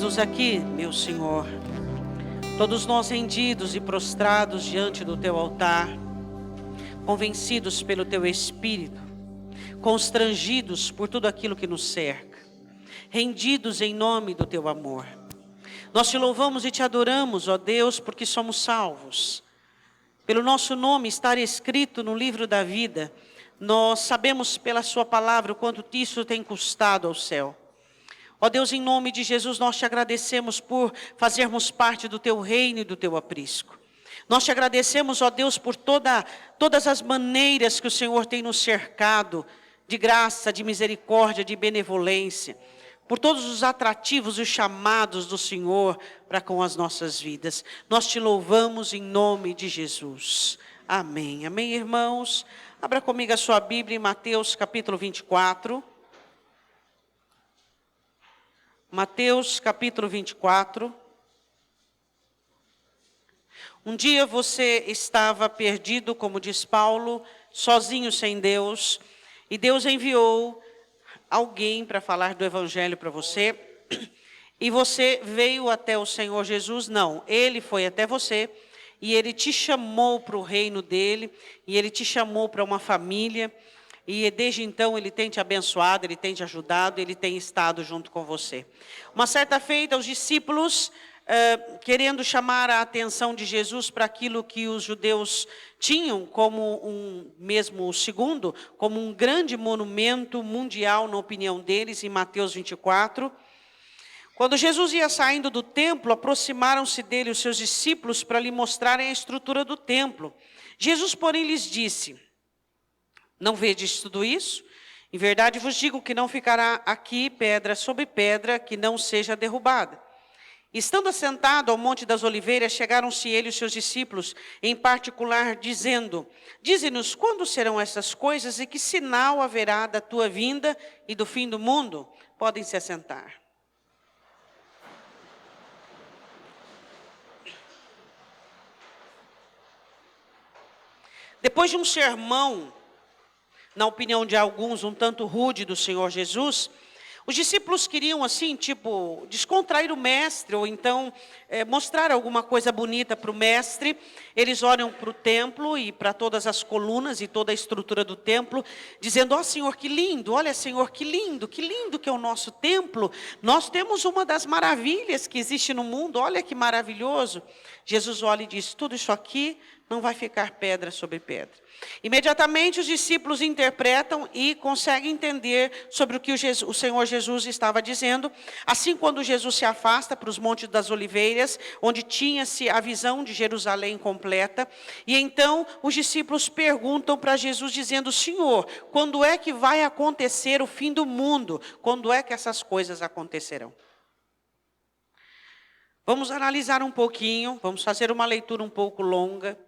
Eis-nos aqui, meu Senhor, todos nós rendidos e prostrados diante do Teu altar, convencidos pelo Teu Espírito, constrangidos por tudo aquilo que nos cerca, rendidos em nome do Teu amor. Nós Te louvamos e Te adoramos, ó Deus, porque somos salvos. Pelo nosso nome estar escrito no livro da vida, nós sabemos pela Sua palavra o quanto isso tem custado ao céu. Ó Deus, em nome de Jesus, nós Te agradecemos por fazermos parte do Teu reino e do Teu aprisco. Nós Te agradecemos, ó Deus, por todas as maneiras que o Senhor tem nos cercado, de graça, de misericórdia, de benevolência, por todos os atrativos e os chamados do Senhor para com as nossas vidas. Nós Te louvamos em nome de Jesus. Amém. Amém, irmãos? Abra comigo a sua Bíblia em Mateus capítulo 24. Mateus capítulo 24. Um dia você estava perdido, como diz Paulo, sozinho sem Deus, e Deus enviou alguém para falar do Evangelho para você, e você veio até o Senhor Jesus. Não, Ele foi até você, e Ele te chamou para o reino dEle, e Ele te chamou para uma família, e desde então Ele tem te abençoado, Ele tem te ajudado, Ele tem estado junto com você. Uma certa feita, os discípulos, querendo chamar a atenção de Jesus para aquilo que os judeus tinham como mesmo o segundo, como um grande monumento mundial na opinião deles, em Mateus 24. Quando Jesus ia saindo do templo, aproximaram-se dele os seus discípulos para lhe mostrarem a estrutura do templo. Jesus, porém, lhes disse: não vedes tudo isso? Em verdade vos digo que não ficará aqui pedra sobre pedra que não seja derrubada. Estando assentado ao Monte das Oliveiras, chegaram-se ele e os seus discípulos, em particular, dizendo: dize-nos quando serão essas coisas e que sinal haverá da tua vinda e do fim do mundo? Podem se assentar. Depois de um sermão, na opinião de alguns, um tanto rude do Senhor Jesus, os discípulos queriam, assim, descontrair o mestre, ou então mostrar alguma coisa bonita para o mestre. Eles olham para o templo e para todas as colunas e toda a estrutura do templo, dizendo: ó Senhor, que lindo, olha Senhor, que lindo que é o nosso templo. Nós temos uma das maravilhas que existe no mundo, olha que maravilhoso. Jesus olha e diz: tudo isso aqui não vai ficar pedra sobre pedra. Imediatamente os discípulos interpretam e conseguem entender sobre o que o Senhor Jesus estava dizendo. Assim, quando Jesus se afasta para os Montes das Oliveiras, onde tinha-se a visão de Jerusalém completa, e então os discípulos perguntam para Jesus, dizendo: Senhor, quando é que vai acontecer o fim do mundo? Quando é que essas coisas acontecerão? Vamos analisar um pouquinho, vamos fazer uma leitura um pouco longa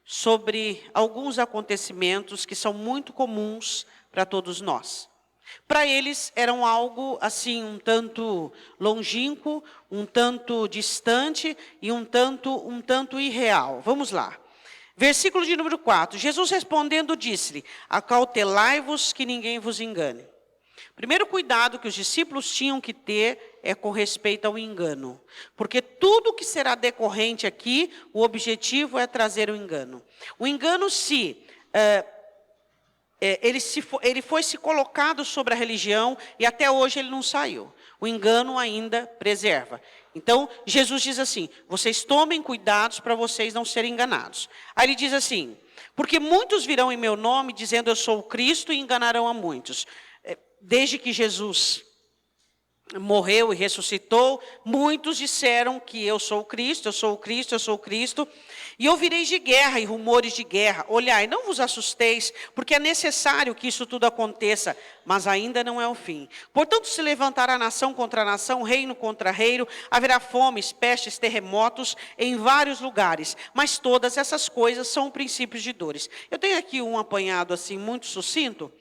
sobre alguns acontecimentos que são muito comuns para todos nós. Para eles eram algo assim um tanto longínquo, um tanto distante e um tanto irreal. Vamos lá. Versículo de número 4. Jesus respondendo disse-lhe: acautelai-vos que ninguém vos engane. Primeiro cuidado que os discípulos tinham que ter é com respeito ao engano. Porque tudo que será decorrente aqui, o objetivo é trazer o engano. O engano, ele foi se colocado sobre a religião e até hoje ele não saiu. O engano ainda preserva. Então, Jesus diz assim: vocês tomem cuidados para vocês não serem enganados. Aí ele diz assim: porque muitos virão em meu nome dizendo eu sou o Cristo e enganarão a muitos. Desde que Jesus morreu e ressuscitou, muitos disseram que eu sou o Cristo, eu sou o Cristo, eu sou o Cristo. E ouvireis de guerra e rumores de guerra. Olhai, não vos assusteis, porque é necessário que isso tudo aconteça, mas ainda não é o fim. Portanto, se levantará nação contra nação, reino contra reino, haverá fomes, pestes, terremotos em vários lugares. Mas todas essas coisas são princípios de dores. Eu tenho aqui um apanhado assim muito sucinto.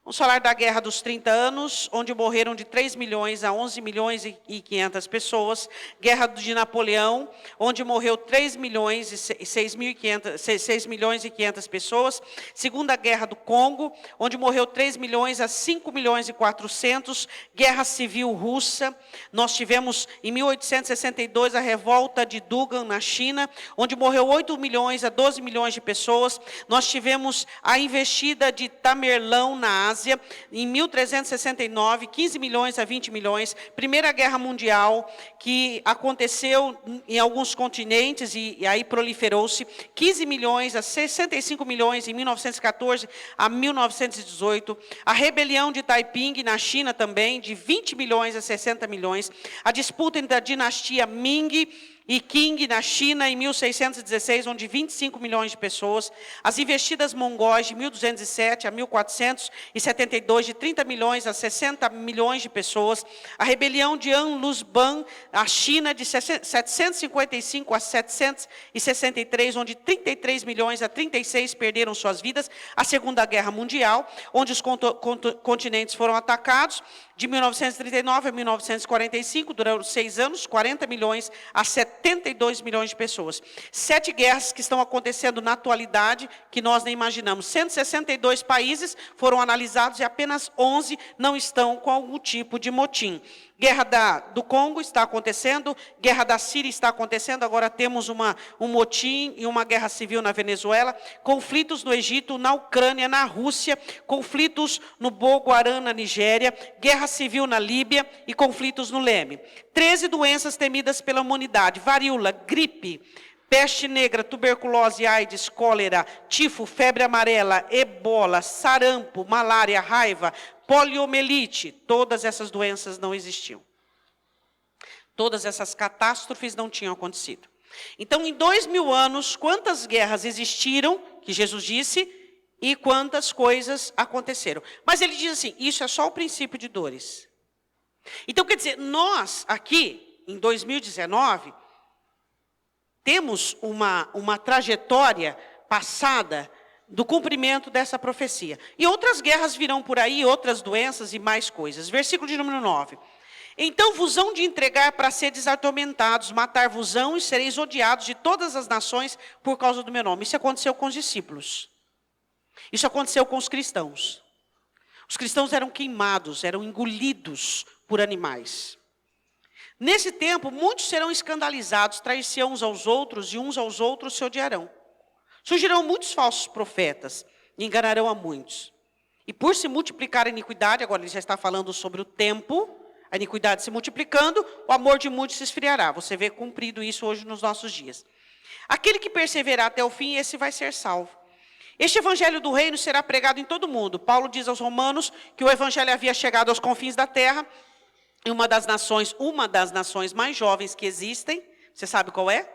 Vamos falar da Guerra dos 30 anos, onde morreram de 3 milhões a 11 milhões e 500 pessoas. Guerra de Napoleão, onde morreu 3 milhões e 6 milhões e 500 pessoas. Segunda Guerra do Congo, onde morreu 3 milhões a 5 milhões e 400. Guerra Civil Russa. Nós tivemos, em 1862, a revolta de Dugan, na China, onde morreu 8 milhões a 12 milhões de pessoas. Nós tivemos a investida de Tamerlão, na Ásia, em 1369, 15 milhões a 20 milhões. Primeira Guerra Mundial, que aconteceu em alguns continentes e aí proliferou-se. 15 milhões a 65 milhões em 1914 a 1918. A rebelião de Taiping, na China também, de 20 milhões a 60 milhões. A disputa entre a dinastia Ming e Qing, na China, em 1616, onde 25 milhões de pessoas. As investidas mongóis, de 1207 a 1472, de 30 milhões a 60 milhões de pessoas. A rebelião de Anluzban, a China, de 755 a 763, onde 33 milhões a 36 perderam suas vidas. A Segunda Guerra Mundial, onde os continentes foram atacados. De 1939 a 1945, durante 6 anos, 40 milhões a 72 milhões de pessoas. 7 guerras que estão acontecendo na atualidade, que nós nem imaginamos. 162 países foram analisados e apenas 11 não estão com algum tipo de motim. Guerra do Congo está acontecendo, guerra da Síria está acontecendo, agora temos um motim e uma guerra civil na Venezuela, conflitos no Egito, na Ucrânia, na Rússia, conflitos no Boko Haram, na Nigéria, guerra civil na Líbia e conflitos no Iêmen. 13 doenças temidas pela humanidade: varíola, gripe, peste negra, tuberculose, AIDS, cólera, tifo, febre amarela, ebola, sarampo, malária, raiva, poliomielite. Todas essas doenças não existiam. Todas essas catástrofes não tinham acontecido. Então, em 2000 anos, quantas guerras existiram, que Jesus disse, e quantas coisas aconteceram. Mas ele diz assim, isso é só o princípio de dores. Então, quer dizer, nós aqui, em 2019, temos uma trajetória passada do cumprimento dessa profecia. E outras guerras virão por aí, outras doenças e mais coisas. Versículo de número 9. Então vos hão de entregar para seres atormentados, matar-vos-ão e sereis odiados de todas as nações por causa do meu nome. Isso aconteceu com os discípulos. Isso aconteceu com os cristãos. Os cristãos eram queimados, eram engolidos por animais. Nesse tempo, muitos serão escandalizados, trair-se uns aos outros e uns aos outros se odiarão. Surgirão muitos falsos profetas e enganarão a muitos. E por se multiplicar a iniquidade, agora ele já está falando sobre o tempo, a iniquidade se multiplicando, o amor de muitos se esfriará. Você vê cumprido isso hoje nos nossos dias. Aquele que perseverar até o fim, esse vai ser salvo. Este evangelho do reino será pregado em todo o mundo. Paulo diz aos romanos que o evangelho havia chegado aos confins da terra, e uma das nações mais jovens que existem, você sabe qual é?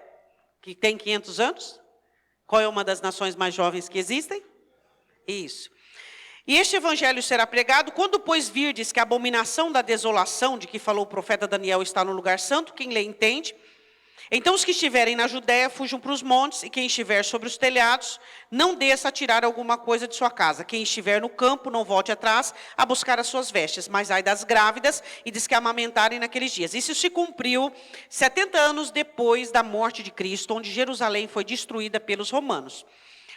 Que tem 500 anos? Qual é uma das nações mais jovens que existem? Isso. E este evangelho será pregado, quando, pois, virdes que a abominação da desolação, de que falou o profeta Daniel, está no lugar santo, quem lê entende. Então os que estiverem na Judéia fujam para os montes, e quem estiver sobre os telhados, não desça a tirar alguma coisa de sua casa. Quem estiver no campo, não volte atrás a buscar as suas vestes. Mas ai das grávidas e dos que amamentarem naqueles dias. Isso se cumpriu 70 anos depois da morte de Cristo, onde Jerusalém foi destruída pelos romanos.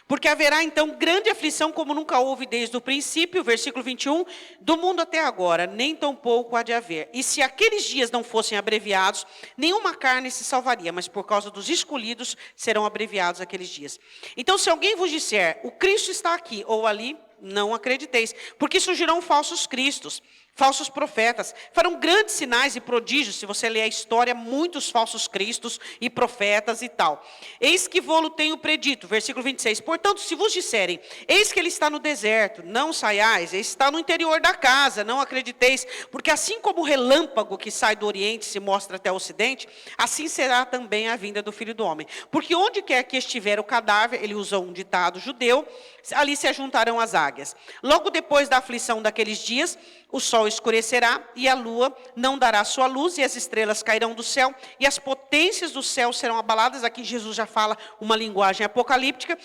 Porque haverá então grande aflição como nunca houve desde o princípio, versículo 21, do mundo até agora, nem tampouco há de haver. E se aqueles dias não fossem abreviados, nenhuma carne se salvaria, mas por causa dos escolhidos serão abreviados aqueles dias. Então, se alguém vos disser, o Cristo está aqui ou ali, não acrediteis, porque surgirão falsos cristos, falsos profetas, farão grandes sinais e prodígios. Se você ler a história, muitos falsos cristos e profetas e tal. Eis que vô-lo tenho predito, versículo 26. Portanto, se vos disserem, eis que ele está no deserto, não saiais, ele está no interior da casa, não acrediteis, porque assim como o relâmpago que sai do oriente e se mostra até o ocidente, assim será também a vinda do Filho do Homem. Porque onde quer que estiver o cadáver, ele usa um ditado judeu, ali se ajuntarão as águias. Logo depois da aflição daqueles dias, o sol escurecerá e a lua não dará sua luz e as estrelas cairão do céu e as potências do céu serão abaladas. Aqui Jesus já fala uma linguagem apocalíptica.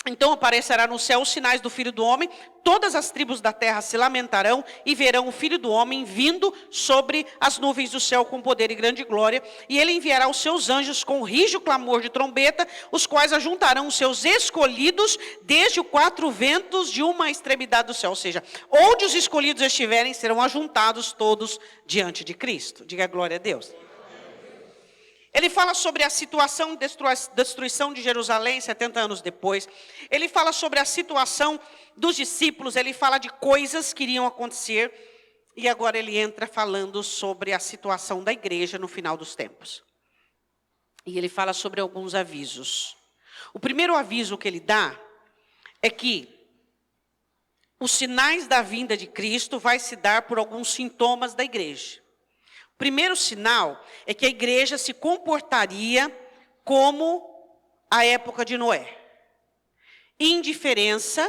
Então aparecerá no céu os sinais do Filho do Homem, todas as tribos da terra se lamentarão e verão o Filho do Homem vindo sobre as nuvens do céu com poder e grande glória. E ele enviará os seus anjos com rijo clamor de trombeta, os quais ajuntarão os seus escolhidos desde os quatro ventos de uma extremidade do céu. Ou seja, onde os escolhidos estiverem, serão ajuntados todos diante de Cristo. Diga glória a Deus. Ele fala sobre a situação de destruição de Jerusalém 70 anos depois. Ele fala sobre a situação dos discípulos. Ele fala de coisas que iriam acontecer. E agora ele entra falando sobre a situação da igreja no final dos tempos. E ele fala sobre alguns avisos. O primeiro aviso que ele dá é que os sinais da vinda de Cristo vai se dar por alguns sintomas da igreja. O primeiro sinal é que a igreja se comportaria como a época de Noé. Indiferença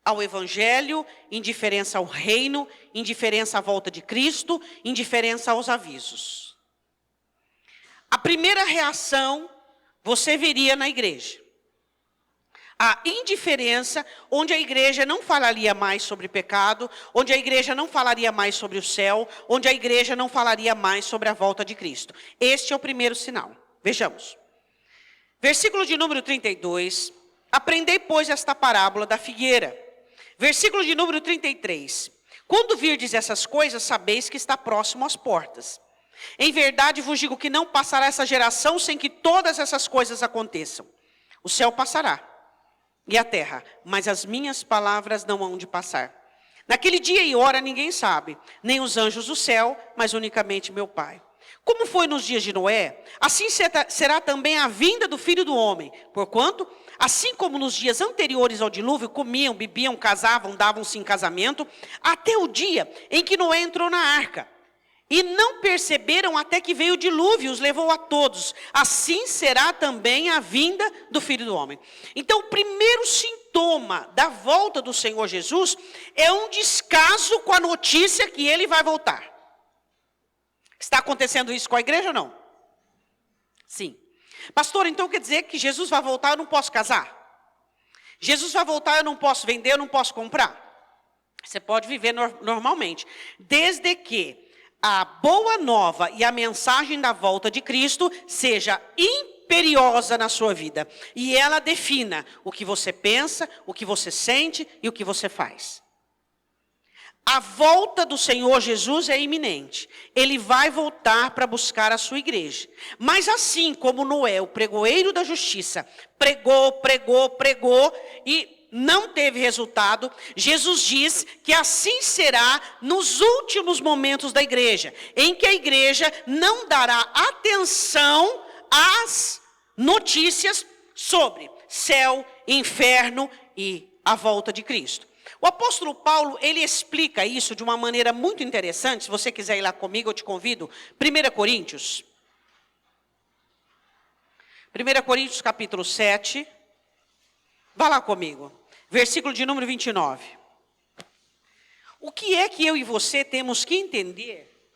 ao evangelho, indiferença ao reino, indiferença à volta de Cristo, indiferença aos avisos. A primeira reação você veria na igreja. A indiferença, onde a igreja não falaria mais sobre pecado, onde a igreja não falaria mais sobre o céu, onde a igreja não falaria mais sobre a volta de Cristo. Este é o primeiro sinal. Vejamos. Versículo de número 32. Aprendei, pois, esta parábola da figueira. Versículo de número 33. Quando virdes essas coisas, sabeis que está próximo às portas. Em verdade vos digo que não passará essa geração sem que todas essas coisas aconteçam. O céu passará e a terra, mas as minhas palavras não hão de passar. Naquele dia e hora ninguém sabe, nem os anjos do céu, mas unicamente meu Pai. Como foi nos dias de Noé, assim será também a vinda do Filho do Homem. Porquanto, assim como nos dias anteriores ao dilúvio, comiam, bebiam, casavam, davam-se em casamento, até o dia em que Noé entrou na arca. E não perceberam até que veio o dilúvio, os levou a todos. Assim será também a vinda do Filho do Homem. Então, o primeiro sintoma da volta do Senhor Jesus é um descaso com a notícia que ele vai voltar. Está acontecendo isso com a igreja ou não? Sim. Pastor, então quer dizer que Jesus vai voltar, eu não posso casar? Jesus vai voltar, eu não posso vender, eu não posso comprar? Você pode viver normalmente, desde que a boa nova e a mensagem da volta de Cristo seja imperiosa na sua vida. E ela defina o que você pensa, o que você sente e o que você faz. A volta do Senhor Jesus é iminente. Ele vai voltar para buscar a sua igreja. Mas assim como Noé, o pregoeiro da justiça, pregou e não teve resultado, Jesus diz que assim será nos últimos momentos da igreja, em que a igreja não dará atenção às notícias sobre céu, inferno e a volta de Cristo. O apóstolo Paulo, ele explica isso de uma maneira muito interessante. Se você quiser ir lá comigo, eu te convido. 1 Coríntios. 1 Coríntios capítulo 7. Vá lá comigo. Versículo de número 29. O que é que eu e você temos que entender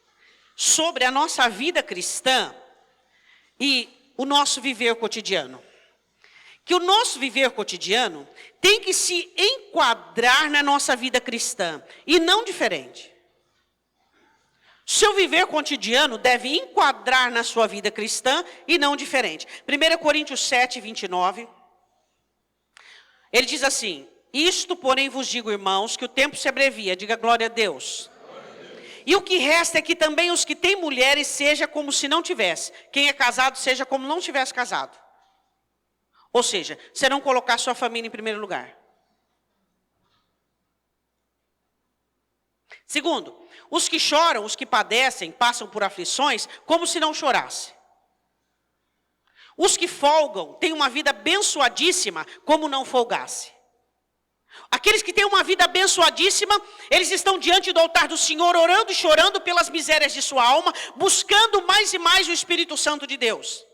sobre a nossa vida cristã e o nosso viver cotidiano? Que o nosso viver cotidiano tem que se enquadrar na nossa vida cristã e não diferente. Seu viver cotidiano deve enquadrar na sua vida cristã e não diferente. 1 Coríntios 7, 29. Ele diz assim: isto, porém, vos digo, irmãos, que o tempo se abrevia. Diga glória a Deus. E o que resta é que também os que têm mulheres seja como se não tivesse. Quem é casado seja como não tivesse casado. Ou seja, você não colocar sua família em primeiro lugar. Segundo, os que choram, os que padecem, passam por aflições, como se não chorasse. Os que folgam têm uma vida abençoadíssima, como não folgasse. Aqueles que têm uma vida abençoadíssima, eles estão diante do altar do Senhor, orando e chorando pelas misérias de sua alma, buscando mais e mais o Espírito Santo de Deus.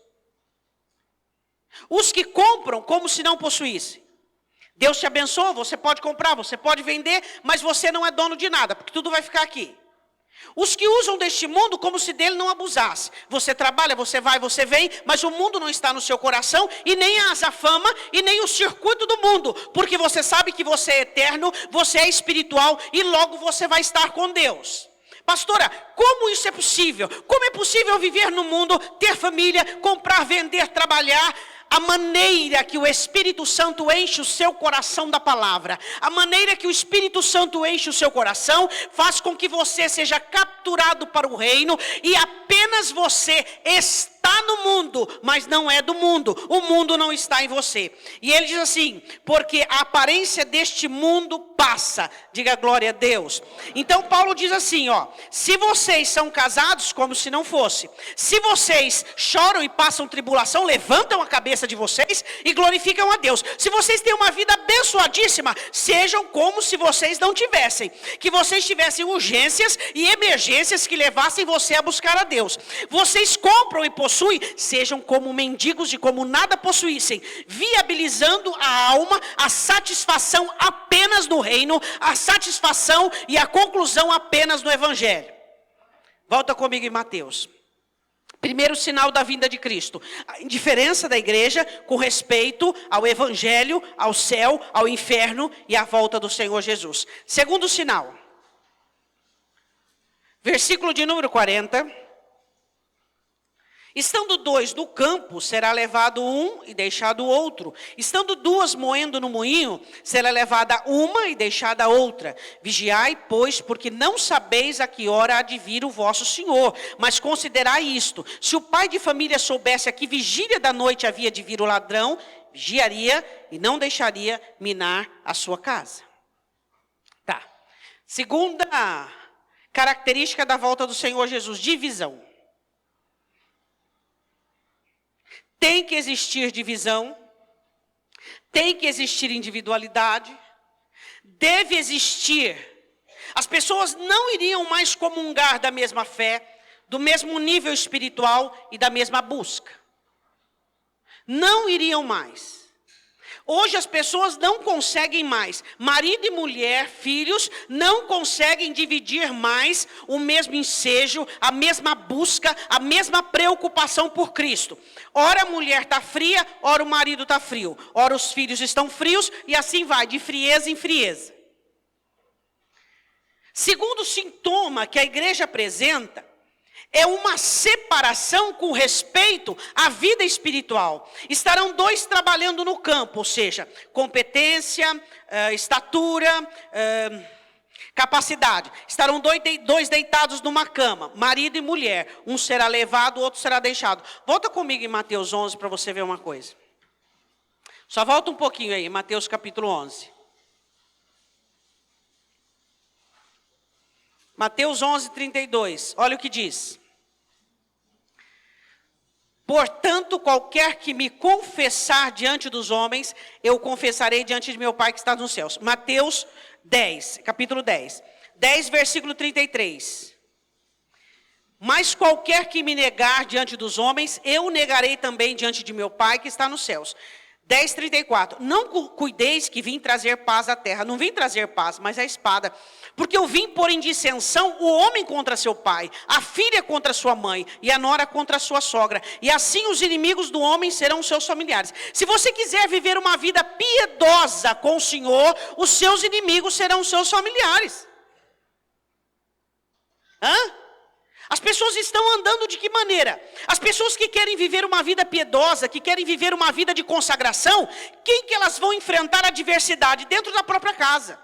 Os que compram como se não possuíssem. Deus te abençoa, você pode comprar, você pode vender, mas você não é dono de nada, porque tudo vai ficar aqui. Os que usam deste mundo como se dele não abusasse. Você trabalha, você vai, você vem, mas o mundo não está no seu coração, e nem a fama, e nem o circuito do mundo. Porque você sabe que você é eterno, você é espiritual, e logo você vai estar com Deus. Pastora, como isso é possível? Como é possível viver no mundo, ter família, comprar, vender, trabalhar? A maneira que o Espírito Santo enche o seu coração da palavra, a maneira que o Espírito Santo enche o seu coração, faz com que você seja capturado para o reino, e apenas você está no mundo, mas não é do mundo. O mundo não está em você. E ele diz assim, porque a aparência deste mundo passa. Diga glória a Deus. Então Paulo diz assim, se vocês são casados, como se não fosse. Se vocês choram e passam tribulação, levantam a cabeça de vocês e glorificam a Deus. Se vocês têm uma vida abençoadíssima, sejam como se vocês não tivessem. Que vocês tivessem urgências e emergências que levassem você a buscar a Deus. Vocês compram e possuem, sejam como mendigos e como nada possuíssem, viabilizando a alma, a satisfação apenas no reino, a satisfação e a conclusão apenas no Evangelho. Volta comigo em Mateus. Primeiro sinal da vinda de Cristo, a indiferença da igreja com respeito ao Evangelho, ao céu, ao inferno e à volta do Senhor Jesus. Segundo sinal, versículo de número 40. Estando dois no campo, será levado um e deixado o outro. Estando duas moendo no moinho, será levada uma e deixada a outra. Vigiai, pois, porque não sabeis a que hora há de vir o vosso Senhor. Mas considerai isto, se o pai de família soubesse a que vigília da noite havia de vir o ladrão, vigiaria e não deixaria minar a sua casa. Tá. Segunda característica da volta do Senhor Jesus, divisão. Tem que existir divisão, tem que existir individualidade, deve existir. As pessoas não iriam mais comungar da mesma fé, do mesmo nível espiritual e da mesma busca. Não iriam mais. Hoje as pessoas não conseguem mais, marido e mulher, filhos, não conseguem dividir mais o mesmo ensejo, a mesma busca, a mesma preocupação por Cristo. Ora a mulher está fria, ora o marido está frio, ora os filhos estão frios, e assim vai, de frieza em frieza. Segundo sintoma que a igreja apresenta, é uma separação com respeito à vida espiritual. Estarão dois trabalhando no campo, ou seja, competência, estatura, capacidade. Estarão dois deitados numa cama, marido e mulher. Um será levado, o outro será deixado. Volta comigo em Mateus 11 para você ver uma coisa. Só volta um pouquinho aí, Mateus capítulo 11. Mateus 11, 32. Olha o que diz. Portanto, qualquer que me confessar diante dos homens, eu confessarei diante de meu Pai que está nos céus. Mateus 10, capítulo 10. 10, versículo 33. Mas qualquer que me negar diante dos homens, eu negarei também diante de meu Pai que está nos céus. 10, 34. Não cuideis que vim trazer paz à terra. Não vim trazer paz, mas a espada. Porque eu vim pôr em dissensão o homem contra seu pai, a filha contra sua mãe e a nora contra sua sogra. E assim os inimigos do homem serão seus familiares. Se você quiser viver uma vida piedosa com o Senhor, os seus inimigos serão seus familiares. As pessoas estão andando de que maneira? As pessoas que querem viver uma vida piedosa, que querem viver uma vida de consagração, quem que elas vão enfrentar a adversidade? Dentro da própria casa.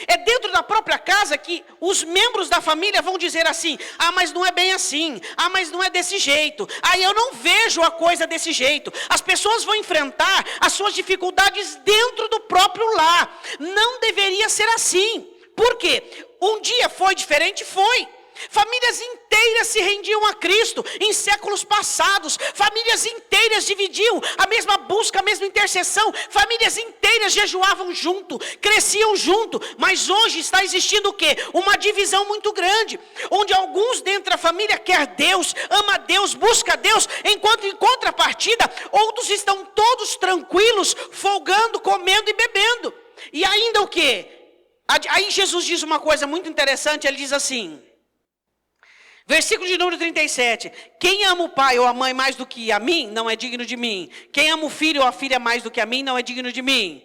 É dentro da própria casa que os membros da família vão dizer assim: ah, mas não é bem assim, ah, mas não é desse jeito, ah, eu não vejo a coisa desse jeito. As pessoas vão enfrentar as suas dificuldades dentro do próprio lar. Não deveria ser assim. Por quê? Um dia foi diferente? Foi. Famílias inteiras se rendiam a Cristo em séculos passados. Famílias inteiras dividiam a mesma busca, a mesma intercessão. Famílias inteiras jejuavam junto, cresciam junto. Mas hoje está existindo o quê? Uma divisão muito grande, onde alguns dentro da família quer Deus, ama Deus, busca Deus, enquanto em contrapartida, outros estão todos tranquilos, folgando, comendo e bebendo. E ainda o quê? Aí Jesus diz uma coisa muito interessante, ele diz assim: Versículo de número 37. Quem ama o pai ou a mãe mais do que a mim, não é digno de mim. Quem ama o filho ou a filha mais do que a mim, não é digno de mim.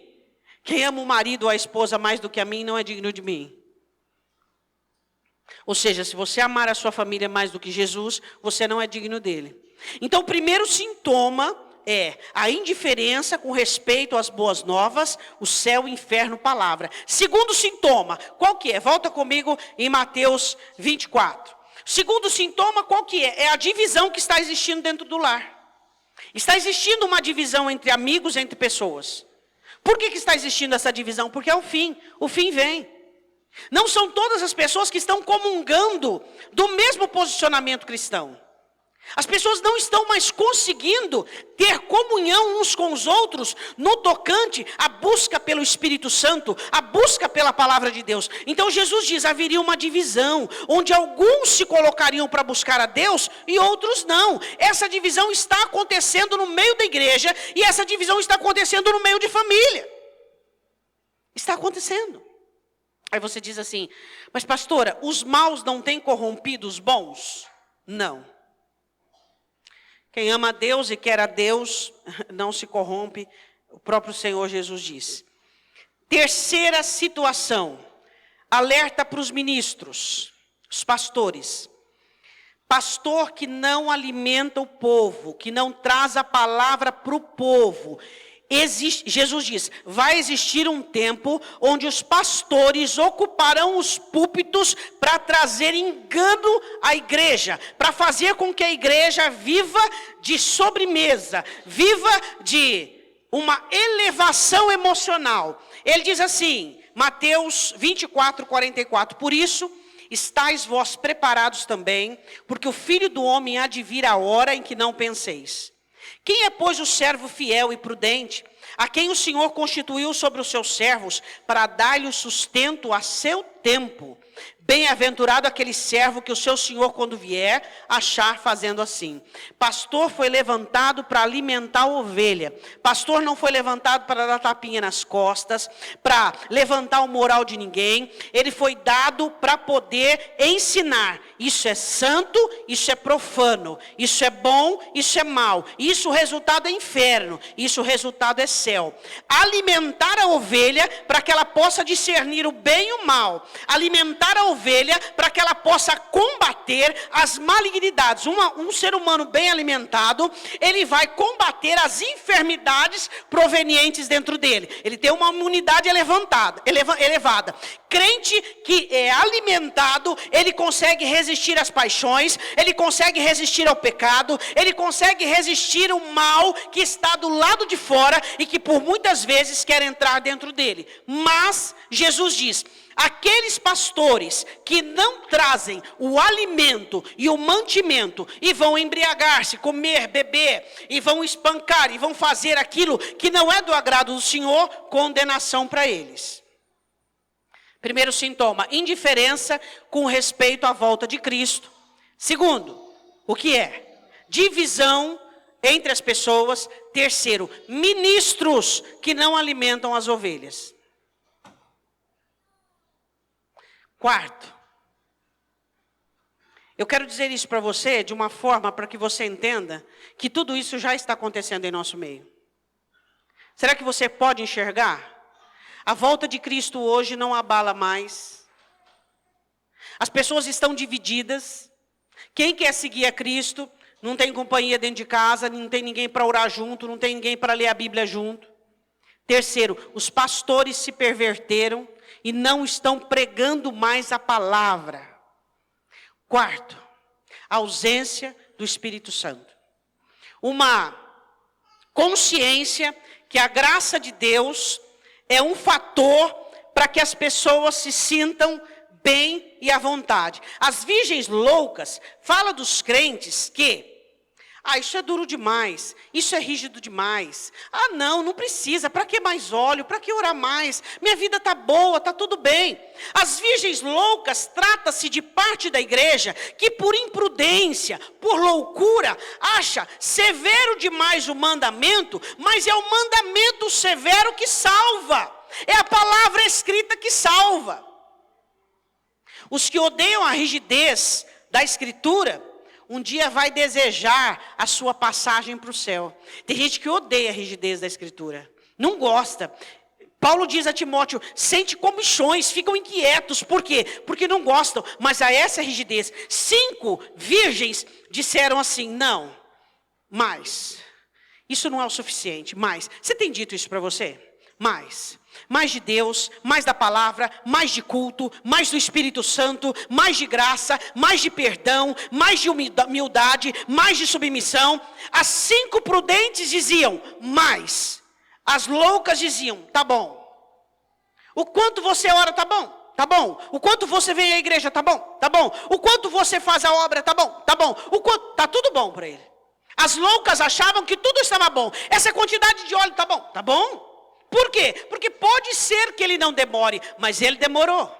Quem ama o marido ou a esposa mais do que a mim, não é digno de mim. Ou seja, se você amar a sua família mais do que Jesus, você não é digno dele. Então, o primeiro sintoma é a indiferença com respeito às boas novas, o céu, inferno, palavra. Segundo sintoma, qual que é? Volta comigo em Mateus 24. Segundo sintoma, qual que é? É a divisão que está existindo dentro do lar. Está existindo uma divisão entre amigos, entre pessoas. Por que está existindo essa divisão? Porque é o fim vem. Não são todas as pessoas que estão comungando do mesmo posicionamento cristão. As pessoas não estão mais conseguindo ter comunhão uns com os outros no tocante à busca pelo Espírito Santo, a busca pela palavra de Deus. Então Jesus diz, haveria uma divisão, onde alguns se colocariam para buscar a Deus e outros não. Essa divisão está acontecendo no meio da igreja e essa divisão está acontecendo no meio de família. Está acontecendo. Aí você diz assim, mas pastora, os maus não têm corrompido os bons? Não. Quem ama a Deus e quer a Deus, não se corrompe, o próprio Senhor Jesus diz. Terceira situação, alerta para os ministros, os pastores. Pastor que não alimenta o povo, que não traz a palavra para o povo. Jesus diz, vai existir um tempo onde os pastores ocuparão os púlpitos para trazer engano à igreja, para fazer com que a igreja viva de sobremesa, viva de uma elevação emocional. Ele diz assim, Mateus 24, 44, por isso, estáis vós preparados também, porque o Filho do Homem há de vir a hora em que não penseis. Quem é, pois, o servo fiel e prudente, a quem o Senhor constituiu sobre os seus servos, para dar-lhe o sustento a seu tempo? Bem-aventurado aquele servo que o seu Senhor, quando vier, achar fazendo assim. Pastor foi levantado para alimentar a ovelha. Pastor não foi levantado para dar tapinha nas costas, para levantar o moral de ninguém. Ele foi dado para poder ensinar. Isso é santo, isso é profano. Isso é bom, isso é mal. Isso o resultado é inferno, isso o resultado é céu. Alimentar a ovelha para que ela possa discernir o bem e o mal. Alimentar a ovelha para que ela possa combater as malignidades. Um ser humano bem alimentado, ele vai combater as enfermidades provenientes dentro dele. Ele tem uma imunidade elevada. Crente que é alimentado, ele consegue resistir às paixões, ele consegue resistir ao pecado, ele consegue resistir ao mal que está do lado de fora e que por muitas vezes quer entrar dentro dele. Mas Jesus diz, aqueles pastores que não trazem o alimento e o mantimento e vão embriagar-se, comer, beber, e vão espancar, e vão fazer aquilo que não é do agrado do Senhor, condenação para eles. Primeiro sintoma, indiferença com respeito à volta de Cristo. Segundo, o que é? Divisão entre as pessoas. Terceiro, ministros que não alimentam as ovelhas. Quarto, eu quero dizer isso para você de uma forma para que você entenda que tudo isso já está acontecendo em nosso meio. Será que você pode enxergar? A volta de Cristo hoje não abala mais. As pessoas estão divididas. Quem quer seguir a Cristo não tem companhia dentro de casa, não tem ninguém para orar junto, não tem ninguém para ler a Bíblia junto. Terceiro, os pastores se perverteram e não estão pregando mais a palavra. Quarto, a ausência do Espírito Santo. Uma consciência que a graça de Deus é um fator para que as pessoas se sintam bem e à vontade. As virgens loucas falam dos crentes que isso é duro demais, isso é rígido demais. Não precisa, para que mais óleo, para que orar mais? Minha vida está boa, está tudo bem. As virgens loucas trata-se de parte da igreja que por imprudência, por loucura, acha severo demais o mandamento, mas é o mandamento severo que salva. É a palavra escrita que salva. Os que odeiam a rigidez da Escritura, um dia vai desejar a sua passagem para o céu. Tem gente que odeia a rigidez da Escritura, não gosta. Paulo diz a Timóteo, sente comichões, ficam inquietos. Por quê? Porque não gostam, mas a essa rigidez. 5 virgens disseram assim, não, mais. Isso não é o suficiente, mais. Você tem dito isso para você? Mais. Mais de Deus, mais da palavra, mais de culto, mais do Espírito Santo, mais de graça, mais de perdão, mais de humildade, mais de submissão. As 5 prudentes diziam, mais. As loucas diziam, tá bom. O quanto você ora, tá bom. Tá bom. O quanto você vem à igreja, tá bom. Tá bom. O quanto você faz a obra, tá bom. Tá bom. O quanto, tá tudo bom para ele. As loucas achavam que tudo estava bom. Essa quantidade de óleo, tá bom. Tá bom. Por quê? Porque pode ser que ele não demore, mas ele demorou.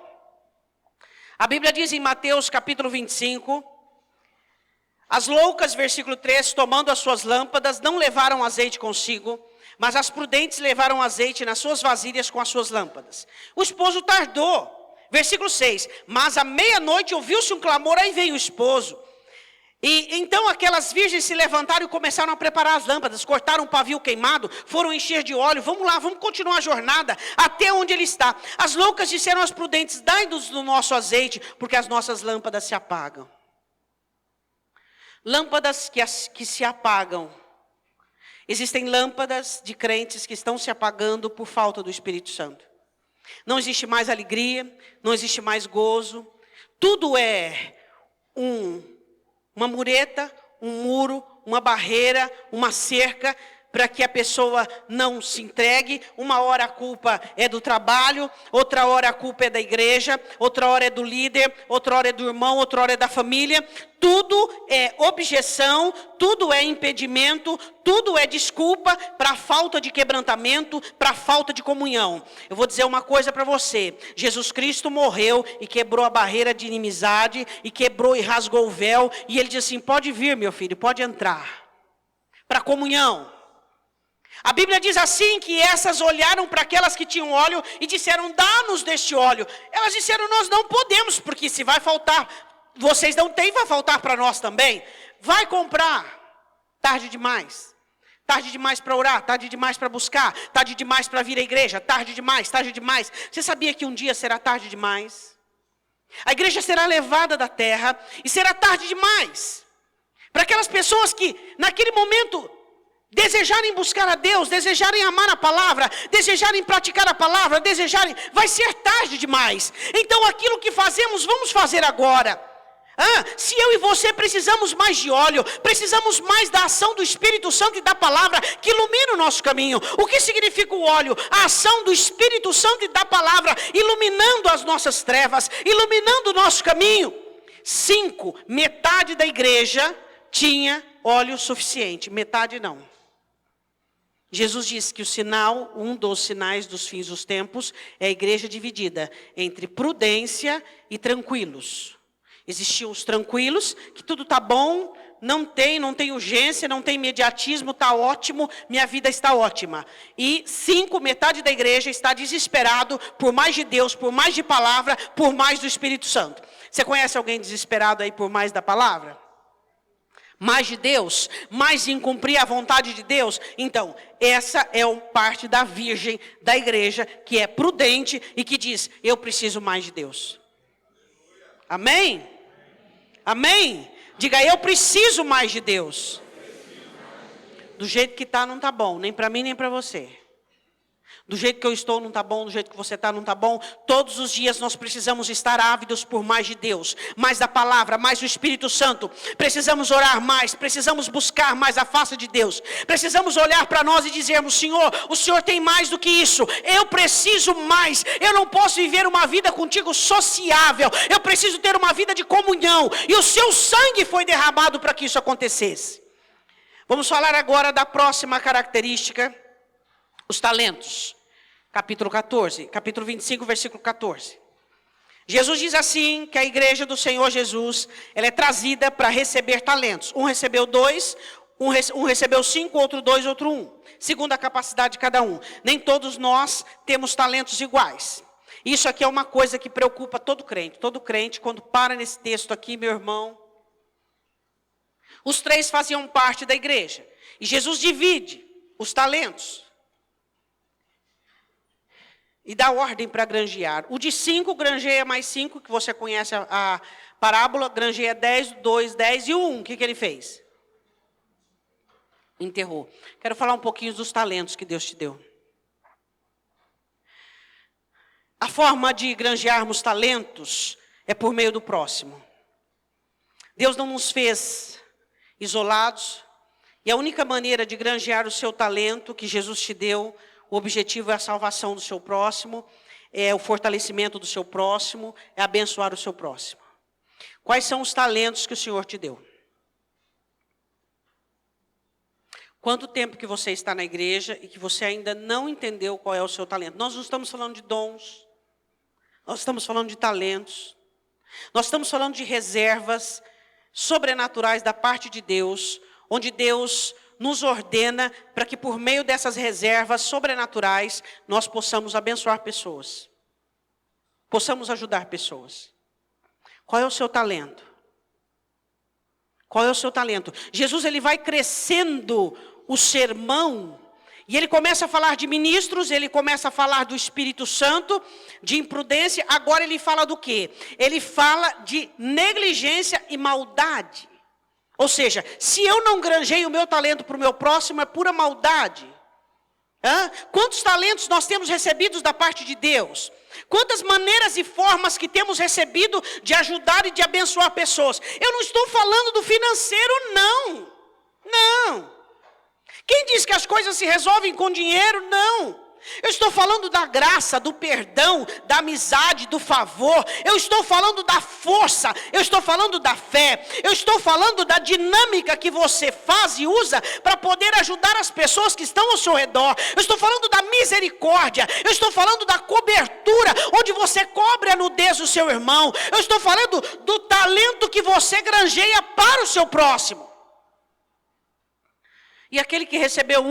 A Bíblia diz em Mateus capítulo 25, as loucas, versículo 3, tomando as suas lâmpadas, não levaram azeite consigo, mas as prudentes levaram azeite nas suas vasilhas com as suas lâmpadas. O esposo tardou. Versículo 6, mas à meia-noite ouviu-se um clamor, aí veio o esposo. E então aquelas virgens se levantaram e começaram a preparar as lâmpadas, cortaram um pavio queimado, foram encher de óleo, vamos lá, vamos continuar a jornada até onde ele está. As loucas disseram às prudentes, dai-nos do nosso azeite, porque as nossas lâmpadas se apagam. Lâmpadas que se apagam. Existem lâmpadas de crentes que estão se apagando por falta do Espírito Santo. Não existe mais alegria, não existe mais gozo, tudo é uma mureta, um muro, uma barreira, uma cerca, para que a pessoa não se entregue. Uma hora a culpa é do trabalho, outra hora a culpa é da igreja, outra hora é do líder, outra hora é do irmão, outra hora é da família. Tudo é objeção, tudo é impedimento, tudo é desculpa para a falta de quebrantamento, para a falta de comunhão. Eu vou dizer uma coisa para você, Jesus Cristo morreu e quebrou a barreira de inimizade, e quebrou e rasgou o véu, e ele diz assim, pode vir meu filho, pode entrar, para comunhão. A Bíblia diz assim, que essas olharam para aquelas que tinham óleo e disseram, dá-nos deste óleo. Elas disseram, nós não podemos, porque se vai faltar, vocês não têm, vai faltar para nós também. Vai comprar, tarde demais. Tarde demais para orar, tarde demais para buscar, tarde demais para vir à igreja, tarde demais, tarde demais. Você sabia que um dia será tarde demais? A igreja será levada da terra e será tarde demais. Para aquelas pessoas que naquele momento desejarem buscar a Deus, desejarem amar a palavra, desejarem praticar a palavra, vai ser tarde demais. Então aquilo que fazemos, vamos fazer agora. Se eu e você precisamos mais de óleo, precisamos mais da ação do Espírito Santo e da palavra que ilumina o nosso caminho. O que significa o óleo? A ação do Espírito Santo e da palavra, iluminando as nossas trevas, iluminando o nosso caminho. 5, metade da igreja tinha óleo suficiente, metade não. Jesus disse que o sinal, um dos sinais dos fins dos tempos, é a igreja dividida entre prudência e tranquilos. Existiam os tranquilos, que tudo está bom, não tem urgência, não tem imediatismo, está ótimo, minha vida está ótima. E 5, metade da igreja está desesperado por mais de Deus, por mais de palavra, por mais do Espírito Santo. Você conhece alguém desesperado aí por mais da palavra? Mais de Deus, mais em cumprir a vontade de Deus? Então, essa é parte da virgem da igreja, que é prudente e que diz, eu preciso mais de Deus. Amém? Amém? Diga, eu preciso mais de Deus. Do jeito que está, não está bom, nem para mim, nem para você. Do jeito que eu estou não está bom, do jeito que você está não está bom. Todos os dias nós precisamos estar ávidos por mais de Deus, mais da palavra, mais do Espírito Santo. Precisamos orar mais, precisamos buscar mais a face de Deus. Precisamos olhar para nós e dizermos, Senhor, o Senhor tem mais do que isso. Eu preciso mais. Eu não posso viver uma vida contigo sociável. Eu preciso ter uma vida de comunhão. E o seu sangue foi derramado para que isso acontecesse. Vamos falar agora da próxima característica, os talentos. Capítulo 25, versículo 14. Jesus diz assim, que a igreja do Senhor Jesus, ela é trazida para receber talentos. Um recebeu 2, um recebeu 5, outro 2, outro 1. Segundo a capacidade de cada um. Nem todos nós temos talentos iguais. Isso aqui é uma coisa que preocupa todo crente. Todo crente, quando para nesse texto aqui, meu irmão, os 3 faziam parte da igreja. E Jesus divide os talentos. E dá ordem para granjear. O de 5 granjeia mais 5, que você conhece a parábola, granjeia 10, 2, 10 e o 1. O que ele fez? Enterrou. Quero falar um pouquinho dos talentos que Deus te deu. A forma de granjearmos talentos é por meio do próximo. Deus não nos fez isolados. E a única maneira de granjear o seu talento que Jesus te deu, o objetivo é a salvação do seu próximo, é o fortalecimento do seu próximo, é abençoar o seu próximo. Quais são os talentos que o Senhor te deu? Quanto tempo que você está na igreja e que você ainda não entendeu qual é o seu talento? Nós não estamos falando de dons, nós estamos falando de talentos, nós estamos falando de reservas sobrenaturais da parte de Deus, onde Deus nos ordena para que por meio dessas reservas sobrenaturais nós possamos abençoar pessoas, possamos ajudar pessoas. Qual é o seu talento? Qual é o seu talento? Jesus, ele vai crescendo o sermão e ele começa a falar de ministros, ele começa a falar do Espírito Santo, de imprudência. Agora ele fala do quê? Ele fala de negligência e maldade. Ou seja, se eu não granjeio o meu talento para o meu próximo, é pura maldade. Quantos talentos nós temos recebidos da parte de Deus? Quantas maneiras e formas que temos recebido de ajudar e de abençoar pessoas? Eu não estou falando do financeiro, não. Não. Quem diz que as coisas se resolvem com dinheiro? Não. Eu estou falando da graça, do perdão, da amizade, do favor. Eu estou falando da força. Eu estou falando da fé. Eu estou falando da dinâmica que você faz e usa para poder ajudar as pessoas que estão ao seu redor. Eu estou falando da misericórdia. Eu estou falando da cobertura, onde você cobre a nudez do seu irmão. Eu estou falando do talento que você granjeia para o seu próximo. E aquele que recebeu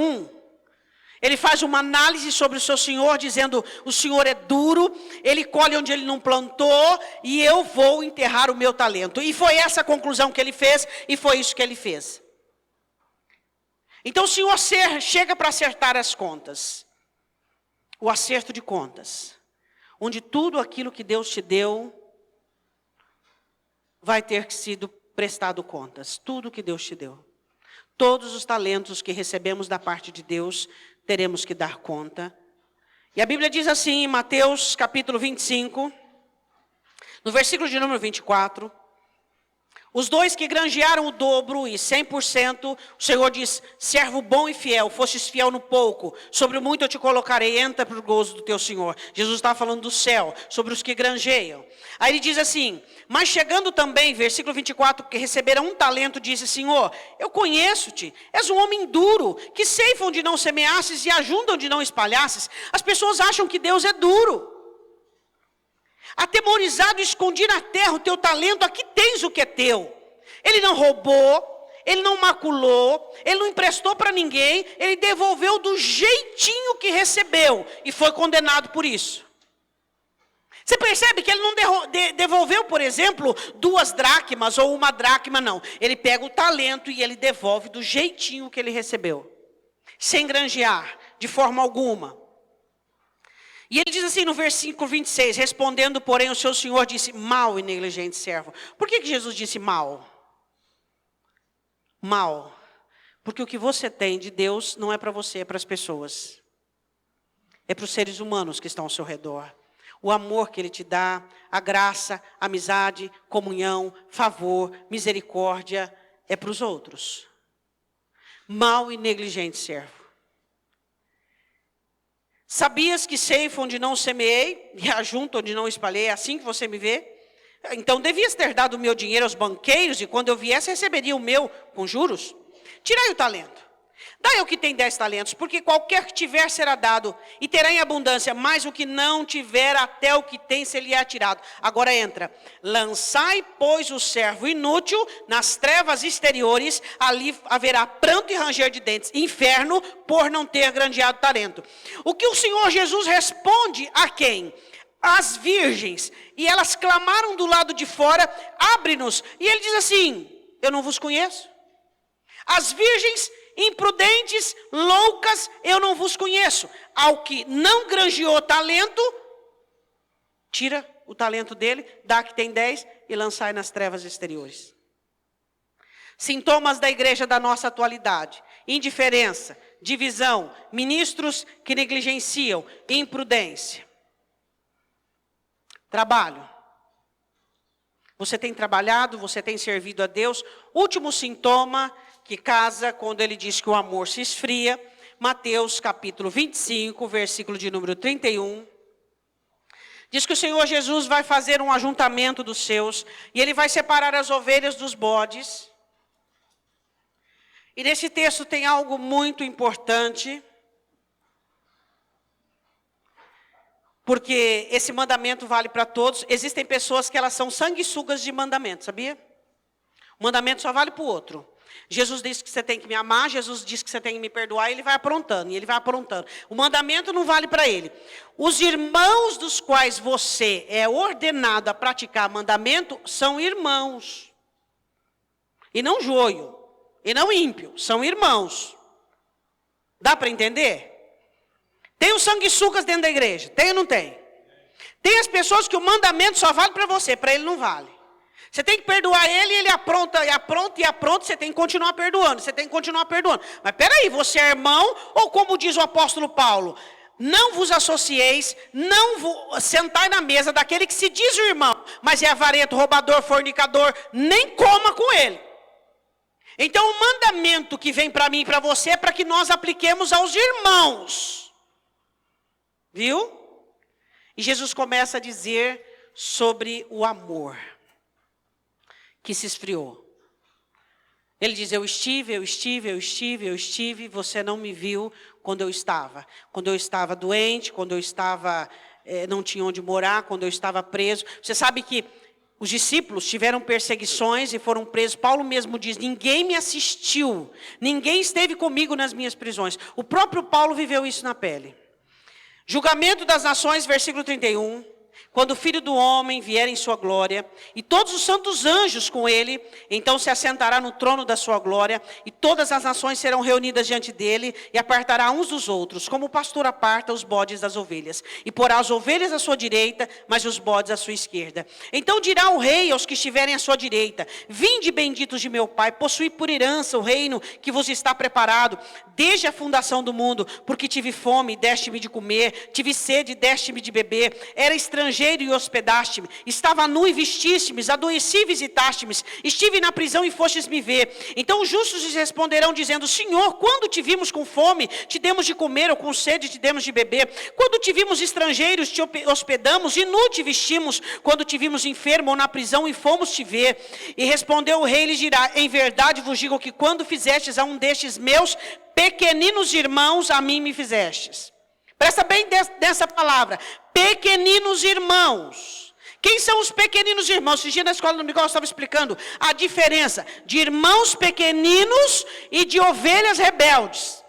ele faz uma análise sobre o seu senhor, dizendo, o senhor é duro, ele colhe onde ele não plantou, e eu vou enterrar o meu talento. E foi essa a conclusão que ele fez, e foi isso que ele fez. Então o senhor chega para acertar as contas. O acerto de contas. Onde tudo aquilo que Deus te deu, vai ter sido prestado contas. Tudo que Deus te deu. Todos os talentos que recebemos da parte de Deus, teremos que dar conta. E a Bíblia diz assim, em Mateus capítulo 25, no versículo de número 24, os 2 que granjearam o dobro e 100%, o Senhor diz, servo bom e fiel, fostes fiel no pouco, sobre o muito eu te colocarei, entra para o gozo do teu Senhor. Jesus está falando do céu, sobre os que granjeiam. Aí ele diz assim, mas chegando também, versículo 24, que receberam 1 talento, disse, Senhor, eu conheço-te, és um homem duro, que ceifa onde não semeasses e ajunta onde não espalhasses. As pessoas acham que Deus é duro. Atemorizado, escondi na terra o teu talento, aqui tens o que é teu. Ele não roubou, ele não maculou, ele não emprestou para ninguém, ele devolveu do jeitinho que recebeu e foi condenado por isso. Você percebe que ele não devolveu, por exemplo, 2 dracmas ou 1 dracma, não. Ele pega o talento e ele devolve do jeitinho que ele recebeu, sem granjear, de forma alguma. E ele diz assim no versículo 26, respondendo, porém, o seu senhor disse, mau e negligente servo. Por que Jesus disse mau? Mau. Porque o que você tem de Deus não é para você, é para as pessoas. É para os seres humanos que estão ao seu redor. O amor que Ele te dá, a graça, a amizade, comunhão, favor, misericórdia, é para os outros. Mau e negligente servo. Sabias que ceifo onde não semeei e ajunto onde não espalhei? É assim que você me vê? Então devias ter dado o meu dinheiro aos banqueiros e quando eu viesse receberia o meu com juros? Tirai o talento. Dai ao que tem 10 talentos, porque qualquer que tiver será dado e terá em abundância, mas o que não tiver até o que tem se lhe é tirado. Agora entra, lançai pois o servo inútil nas trevas exteriores, ali haverá pranto e ranger de dentes, inferno por não ter granjeado talento. O que o Senhor Jesus responde a quem? as virgens, e elas clamaram do lado de fora, abre-nos. E ele diz assim, eu não vos conheço. As virgens imprudentes, loucas, eu não vos conheço. Ao que não granjeou talento, tira o talento dele, dá que tem 10 e lançai nas trevas exteriores. Sintomas da igreja da nossa atualidade: indiferença, divisão, ministros que negligenciam, imprudência. Trabalho. Você tem trabalhado, você tem servido a Deus. Último sintoma que casa quando ele diz que o amor se esfria. Mateus capítulo 25, versículo de número 31. Diz que o Senhor Jesus vai fazer um ajuntamento dos seus. E ele vai separar as ovelhas dos bodes. E nesse texto tem algo muito importante. Porque esse mandamento vale para todos. Existem pessoas que elas são sanguessugas de mandamento, sabia? O mandamento só vale para o outro. Jesus disse que você tem que me amar, Jesus disse que você tem que me perdoar, e ele vai aprontando, e ele vai aprontando. O mandamento não vale para ele. Os irmãos dos quais você é ordenado a praticar mandamento são irmãos. E não joio, e não ímpio, são irmãos. Dá para entender? Tem os sanguessugas dentro da igreja, tem ou não tem? Tem as pessoas que o mandamento só vale para você, para ele não vale. Você tem que perdoar ele, ele apronta, e apronta, e apronta, você tem que continuar perdoando, você tem que continuar perdoando. Mas peraí, você é irmão, ou como diz o apóstolo Paulo, não vos associeis, não vos sentai na mesa daquele que se diz o irmão, mas é avarento, roubador, fornicador, nem coma com ele. Então o mandamento que vem para mim e para você é para que nós apliquemos aos irmãos. Viu? E Jesus começa a dizer sobre o amor que se esfriou. Ele diz, eu estive, você não me viu quando eu estava. Quando eu estava doente, quando eu estava, não tinha onde morar, quando eu estava preso. Você sabe que os discípulos tiveram perseguições e foram presos. Paulo mesmo diz, ninguém me assistiu, ninguém esteve comigo nas minhas prisões. O próprio Paulo viveu isso na pele. Julgamento das nações, versículo 31. Quando o Filho do Homem vier em sua glória, e todos os santos anjos com ele, então se assentará no trono da sua glória, e todas as nações serão reunidas diante dele, e apartará uns dos outros, como o pastor aparta os bodes das ovelhas. E porá as ovelhas à sua direita, mas os bodes à sua esquerda. Então dirá o rei aos que estiverem à sua direita, vinde benditos de meu Pai, possuí por herança o reino que vos está preparado, desde a fundação do mundo, porque tive fome, deste-me de comer, tive sede, deste-me de beber, era estrangeiro e hospedaste-me, estava nu e vestiste-me, adoeci e visitaste-me, estive na prisão e fostes me ver. Então os justos lhes responderão dizendo, Senhor, quando te vimos com fome, te demos de comer, ou com sede te demos de beber? Quando te vimos estrangeiros, te hospedamos, e nu te vestimos? Quando te vimos enfermo ou na prisão e fomos te ver? E respondeu o rei e lhes dirá, em verdade vos digo que quando fizestes a um destes meus pequeninos irmãos, a mim me fizestes. Presta bem dessa palavra, pequeninos irmãos. Quem são os pequeninos irmãos? Esse dia na escola dominical eu estava explicando a diferença de irmãos pequeninos e de ovelhas rebeldes.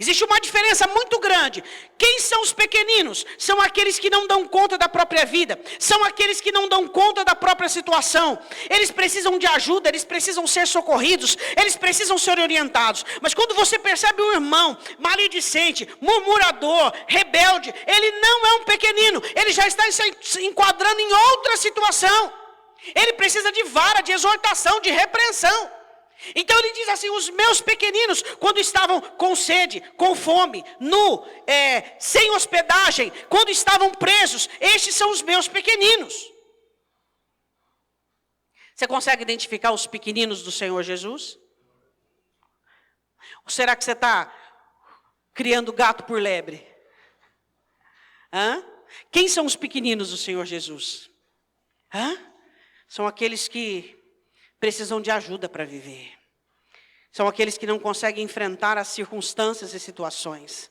Existe uma diferença muito grande. Quem são os pequeninos? São aqueles que não dão conta da própria vida. São aqueles que não dão conta da própria situação. Eles precisam de ajuda, eles precisam ser socorridos, eles precisam ser orientados. Mas quando você percebe um irmão maledicente, murmurador, rebelde, ele não é um pequenino. Ele já está se enquadrando em outra situação. Ele precisa de vara, de exortação, de repreensão. Então ele diz assim, os meus pequeninos, quando estavam com sede, com fome, nu, sem hospedagem, quando estavam presos, estes são os meus pequeninos. Você consegue identificar os pequeninos do Senhor Jesus? Ou será que você está criando gato por lebre? Hã? Quem são os pequeninos do Senhor Jesus? Hã? São aqueles que precisam de ajuda para viver. São aqueles que não conseguem enfrentar as circunstâncias e situações.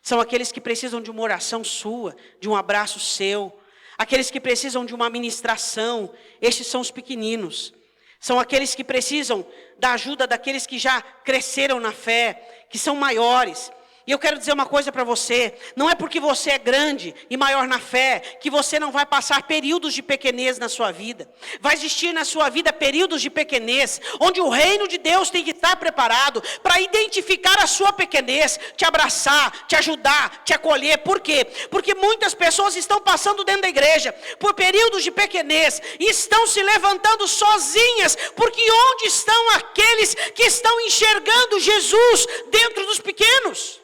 São aqueles que precisam de uma oração sua, de um abraço seu. Aqueles que precisam de uma ministração. Estes são os pequeninos. São aqueles que precisam da ajuda daqueles que já cresceram na fé, que são maiores. E eu quero dizer uma coisa para você, não é porque você é grande e maior na fé, que você não vai passar períodos de pequenez na sua vida. Vai existir na sua vida períodos de pequenez, onde o reino de Deus tem que estar preparado para identificar a sua pequenez, te abraçar, te ajudar, te acolher. Por quê? Porque muitas pessoas estão passando dentro da igreja por períodos de pequenez e estão se levantando sozinhas, porque onde estão aqueles que estão enxergando Jesus dentro dos pequenos?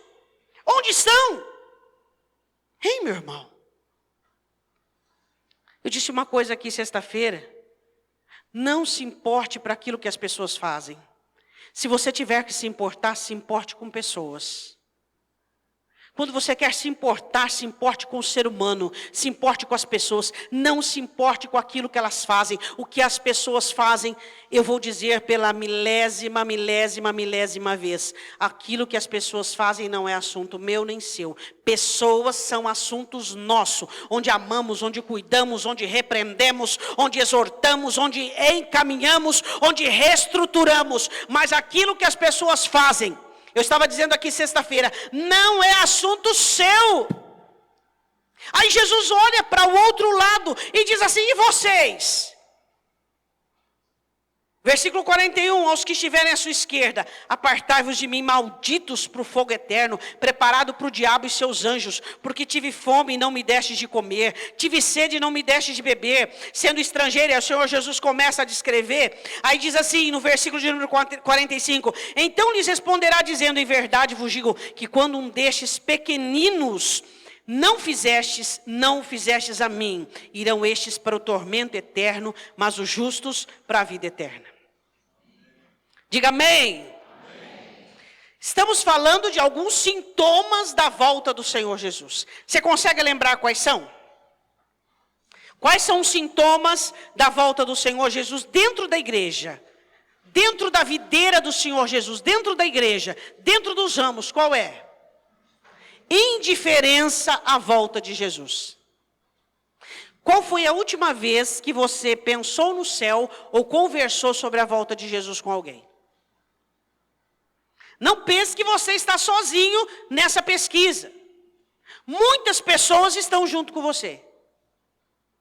Onde estão? Ei, meu irmão. Eu disse uma coisa aqui sexta-feira. Não se importe para aquilo que as pessoas fazem. Se você tiver que se importe com pessoas. Quando você quer se importe com o ser humano, se importe com as pessoas, não se importe com aquilo que elas fazem. O que as pessoas fazem, eu vou dizer pela milésima vez, aquilo que as pessoas fazem não é assunto meu nem seu. Pessoas são assuntos nossos, onde amamos, onde cuidamos, onde repreendemos, onde exortamos, onde encaminhamos, onde reestruturamos. Mas aquilo que as pessoas fazem, eu estava dizendo aqui sexta-feira, não é assunto seu. Aí Jesus olha para o outro lado e diz assim: e vocês? Versículo 41, aos que estiverem à sua esquerda, apartai-vos de mim, malditos, para o fogo eterno, preparado para o diabo e seus anjos, porque tive fome e não me destes de comer, tive sede e não me destes de beber, sendo estrangeiro. E o Senhor Jesus começa a descrever, aí diz assim, no versículo de número 45, então lhes responderá dizendo, em verdade vos digo, que quando um destes pequeninos não o fizestes a mim, irão estes para o tormento eterno, mas os justos para a vida eterna. Diga amém. Amém. Estamos falando de alguns sintomas da volta do Senhor Jesus. Você consegue lembrar quais são? Quais são os sintomas da volta do Senhor Jesus dentro da igreja? Dentro da videira do Senhor Jesus, dentro da igreja, dentro dos ramos, qual é? Indiferença à volta de Jesus. Qual foi a última vez que você pensou no céu ou conversou sobre a volta de Jesus com alguém? Não pense que você está sozinho nessa pesquisa. Muitas pessoas estão junto com você.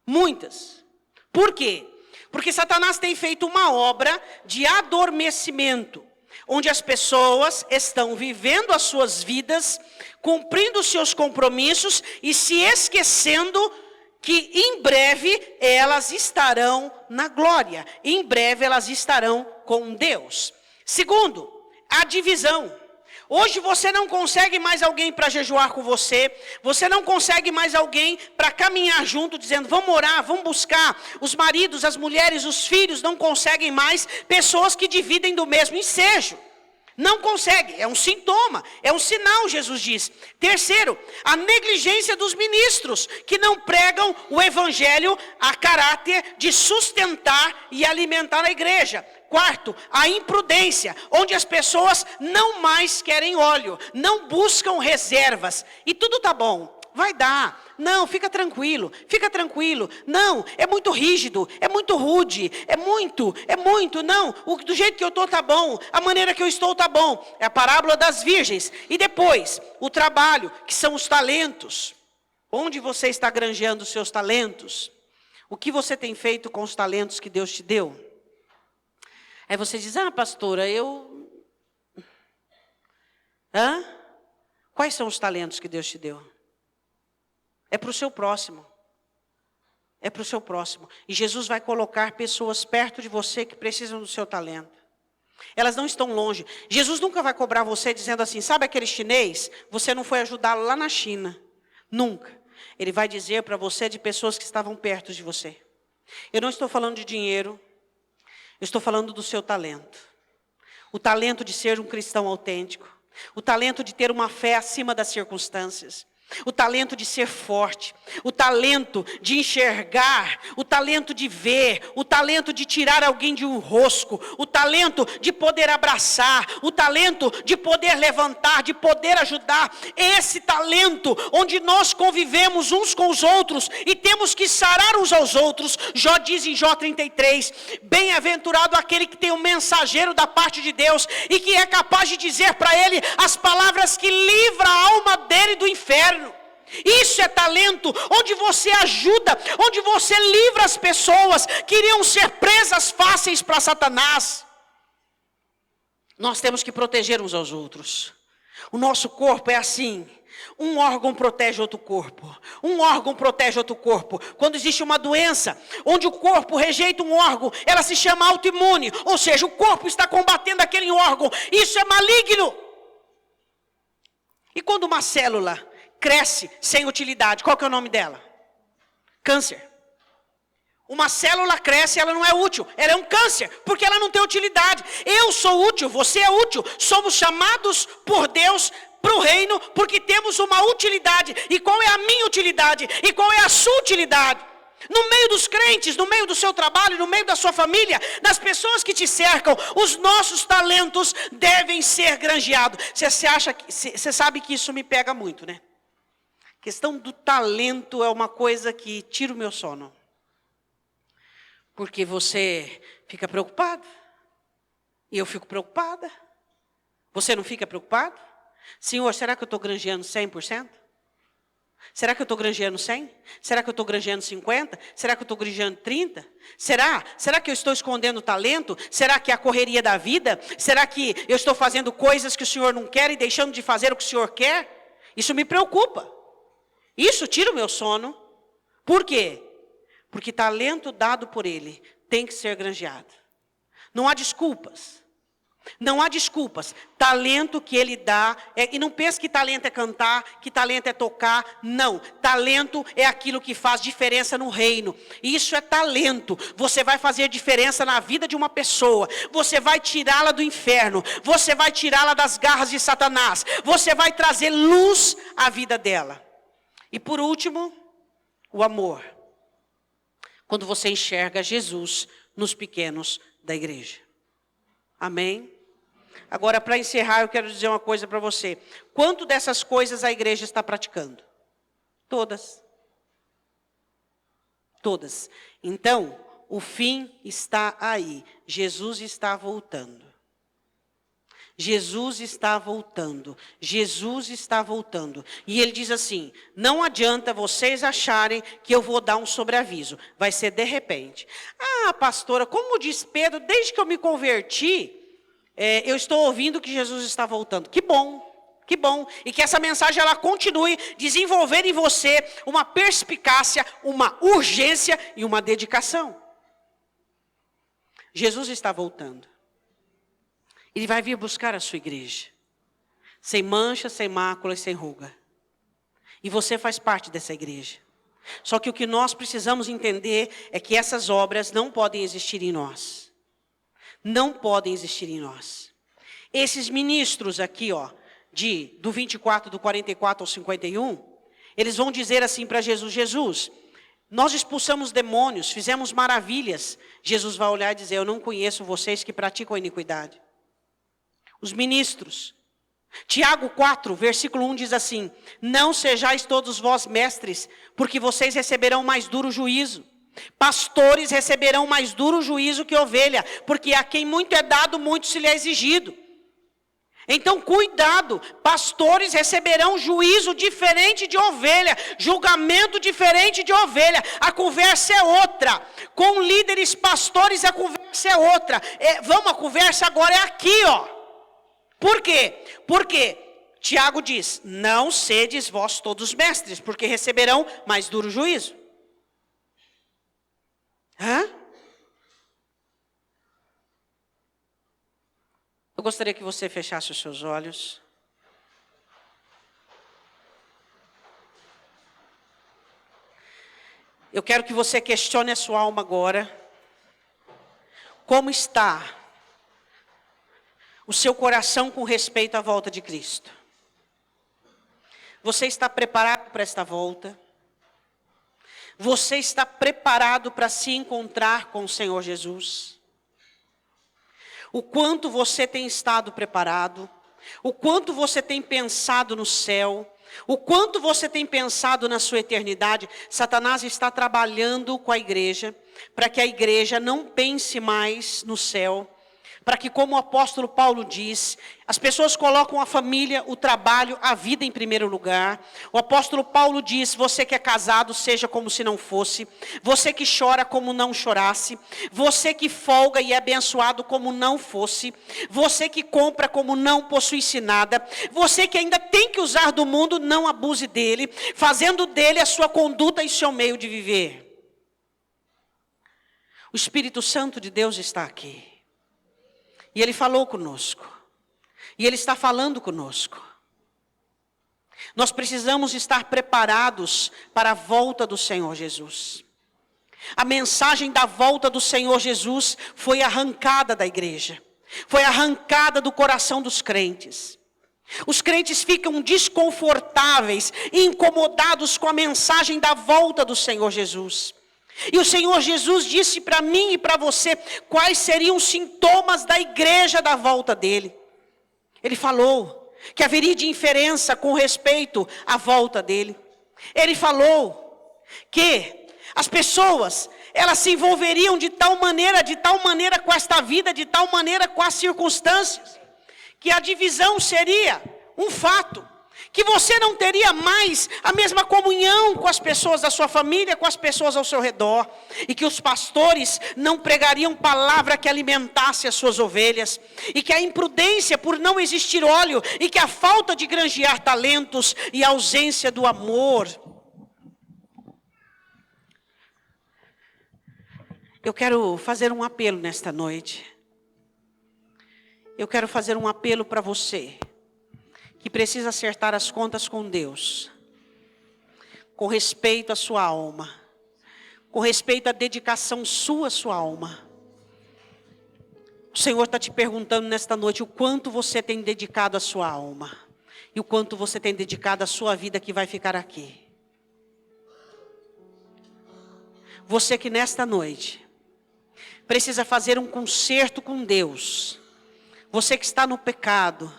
Muitas. Por quê? Porque Satanás tem feito uma obra de adormecimento, onde as pessoas estão vivendo as suas vidas, cumprindo os seus compromissos e se esquecendo que em breve elas estarão na glória. Em breve elas estarão com Deus. Segundo, a divisão. Hoje você não consegue mais alguém para jejuar com você. Você não consegue mais alguém para caminhar junto, dizendo, vamos orar, vamos buscar. Os maridos, as mulheres, os filhos não conseguem mais pessoas que dividem do mesmo ensejo. Não consegue, é um sintoma, é um sinal, Jesus diz. Terceiro, a negligência dos ministros, que não pregam o evangelho a caráter de sustentar e alimentar a igreja. Quarto, a imprudência, onde as pessoas não mais querem óleo, não buscam reservas. E tudo tá bom, vai dar. Não, fica tranquilo, não, é muito rígido, é muito rude, é muito, não, do jeito que eu estou tá bom, a maneira que eu estou tá bom. É a parábola das virgens. E depois, o trabalho, que são os talentos. Onde você está granjeando os seus talentos? O que você tem feito com os talentos que Deus te deu? Aí você diz, pastora, quais são os talentos que Deus te deu? É para o seu próximo. É para o seu próximo. E Jesus vai colocar pessoas perto de você que precisam do seu talento. Elas não estão longe. Jesus nunca vai cobrar você dizendo assim, sabe aquele chinês? Você não foi ajudá-lo lá na China. Nunca. Ele vai dizer para você de pessoas que estavam perto de você. Eu não estou falando de dinheiro. Eu estou falando do seu talento. O talento de ser um cristão autêntico. O talento de ter uma fé acima das circunstâncias. O talento de ser forte, o talento de enxergar, o talento de ver, o talento de tirar alguém de um rosco, o talento de poder abraçar, o talento de poder levantar, de poder ajudar. Esse talento onde nós convivemos uns com os outros e temos que sarar uns aos outros. Jó diz em Jó 33, bem-aventurado aquele que tem um mensageiro da parte de Deus e que é capaz de dizer para ele as palavras que livra a alma dele do inferno. Isso é talento, onde você ajuda, onde você livra as pessoas que iriam ser presas fáceis para Satanás. Nós temos que proteger uns aos outros. O nosso corpo é assim. Um órgão protege outro corpo. Um órgão protege outro corpo. Quando existe uma doença, onde o corpo rejeita um órgão, ela se chama autoimune. Ou seja, o corpo está combatendo aquele órgão. Isso é maligno. E quando uma célula cresce sem utilidade, qual que é o nome dela? Câncer. Uma célula cresce, ela não é útil, ela é um câncer, porque ela não tem utilidade. Eu sou útil, você é útil, somos chamados por Deus para o reino, porque temos uma utilidade. E qual é a minha utilidade? E qual é a sua utilidade? No meio dos crentes, no meio do seu trabalho, no meio da sua família, das pessoas que te cercam, os nossos talentos devem ser granjeados. Você sabe que isso me pega muito, né? A questão do talento é uma coisa que tira o meu sono. Porque você fica preocupado. E eu fico preocupada. Você não fica preocupado? Senhor, será que eu estou granjeando 100%? Será que eu estou granjeando 100? Será que eu estou granjeando 50? Será que eu estou granjeando 30? Será que eu estou escondendo o talento? Será que é a correria da vida? Será que eu estou fazendo coisas que o Senhor não quer e deixando de fazer o que o Senhor quer? Isso me preocupa. Isso tira o meu sono. Por quê? Porque talento dado por Ele tem que ser granjeado. Não há desculpas. Não há desculpas. Talento que Ele dá, e não pense que talento é cantar, que talento é tocar. Não. Talento é aquilo que faz diferença no reino. Isso é talento. Você vai fazer diferença na vida de uma pessoa. Você vai tirá-la do inferno. Você vai tirá-la das garras de Satanás. Você vai trazer luz à vida dela. E por último, o amor. Quando você enxerga Jesus nos pequenos da igreja. Amém? Agora, para encerrar, eu quero dizer uma coisa para você. Quanto dessas coisas a igreja está praticando? Todas. Todas. Então, o fim está aí. Jesus está voltando. Jesus está voltando. Jesus está voltando. E ele diz assim, não adianta vocês acharem que eu vou dar um sobreaviso. Vai ser de repente. Ah, pastora, como diz Pedro, desde que eu me converti, eu estou ouvindo que Jesus está voltando. Que bom. Que bom. E que essa mensagem ela continue desenvolvendo em você uma perspicácia, uma urgência e uma dedicação. Jesus está voltando. Ele vai vir buscar a sua igreja. Sem mancha, sem mácula e sem ruga. E você faz parte dessa igreja. Só que o que nós precisamos entender é que essas obras não podem existir em nós. Não podem existir em nós. Esses ministros aqui, do 24, do 44 ao 51, eles vão dizer assim para Jesus, Jesus, nós expulsamos demônios, fizemos maravilhas. Jesus vai olhar e dizer, eu não conheço vocês que praticam a iniquidade. Os ministros. Tiago 4, versículo 1 diz assim, não sejais todos vós mestres, porque vocês receberão mais duro juízo. Pastores receberão mais duro juízo que ovelha, porque a quem muito é dado, muito se lhe é exigido. Então cuidado, pastores receberão juízo diferente de ovelha, julgamento diferente de ovelha, a conversa é outra. Com líderes pastores a conversa é outra. A conversa agora é aqui, Por quê? Porque Tiago diz, não sedes vós todos mestres, porque receberão mais duro juízo. Eu gostaria que você fechasse os seus olhos. Eu quero que você questione a sua alma agora. Como está o seu coração com respeito à volta de Cristo? Você está preparado para esta volta? Você está preparado para se encontrar com o Senhor Jesus? O quanto você tem estado preparado? O quanto você tem pensado no céu? O quanto você tem pensado na sua eternidade? Satanás está trabalhando com a igreja, para que a igreja não pense mais no céu, para que, como o apóstolo Paulo diz, as pessoas colocam a família, o trabalho, a vida em primeiro lugar. O apóstolo Paulo diz: você que é casado, seja como se não fosse. Você que chora, como não chorasse. Você que folga e é abençoado, como não fosse. Você que compra, como não possuísse nada. Você que ainda tem que usar do mundo, não abuse dele, fazendo dele a sua conduta e seu meio de viver. O Espírito Santo de Deus está aqui. E Ele falou conosco. E Ele está falando conosco. Nós precisamos estar preparados para a volta do Senhor Jesus. A mensagem da volta do Senhor Jesus foi arrancada da igreja. Foi arrancada do coração dos crentes. Os crentes ficam desconfortáveis e incomodados com a mensagem da volta do Senhor Jesus. E o Senhor Jesus disse para mim e para você quais seriam os sintomas da igreja da volta dele. Ele falou que haveria indiferença com respeito à volta dele. Ele falou que as pessoas, elas se envolveriam de tal maneira com esta vida, de tal maneira com as circunstâncias, que a divisão seria um fato. Que você não teria mais a mesma comunhão com as pessoas da sua família, com as pessoas ao seu redor. E que os pastores não pregariam palavra que alimentasse as suas ovelhas. E que a imprudência por não existir óleo, e que a falta de granjear talentos e a ausência do amor. Eu quero fazer um apelo nesta noite. Eu quero fazer um apelo para você que precisa acertar as contas com Deus, com respeito à sua alma, com respeito à dedicação sua à sua alma. O Senhor está te perguntando nesta noite o quanto você tem dedicado à sua alma, e o quanto você tem dedicado à sua vida que vai ficar aqui. Você que nesta noite precisa fazer um concerto com Deus, você que está no pecado,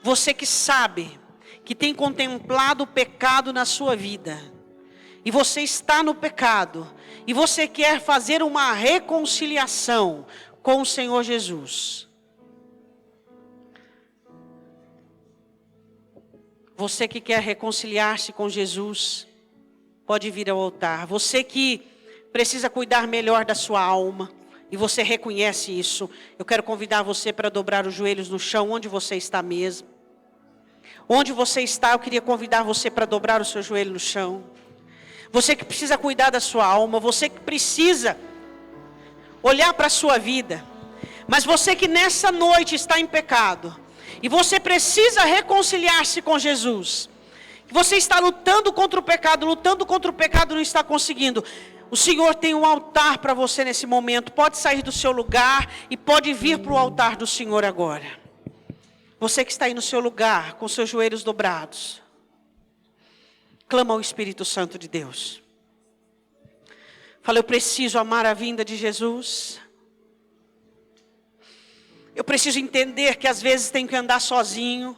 você que sabe que tem contemplado o pecado na sua vida, e você está no pecado, e você quer fazer uma reconciliação com o Senhor Jesus. Você que quer reconciliar-se com Jesus, pode vir ao altar. Você que precisa cuidar melhor da sua alma, e você reconhece isso, eu quero convidar você para dobrar os joelhos no chão, onde você está mesmo. Onde você está, eu queria convidar você para dobrar o seu joelho no chão. Você que precisa cuidar da sua alma, você que precisa olhar para a sua vida. Mas você que nessa noite está em pecado, e você precisa reconciliar-se com Jesus. Você está lutando contra o pecado não está conseguindo. O Senhor tem um altar para você nesse momento. Pode sair do seu lugar e pode vir para o altar do Senhor agora. Você que está aí no seu lugar, com seus joelhos dobrados, clama ao Espírito Santo de Deus. Fala: eu preciso amar a vinda de Jesus. Eu preciso entender que às vezes tenho que andar sozinho.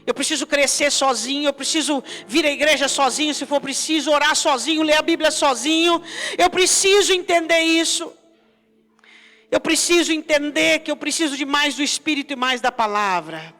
Eu preciso crescer sozinho, eu preciso vir à igreja sozinho, se for preciso, orar sozinho, ler a Bíblia sozinho. Eu preciso entender isso. Eu preciso entender que eu preciso de mais do Espírito e mais da palavra.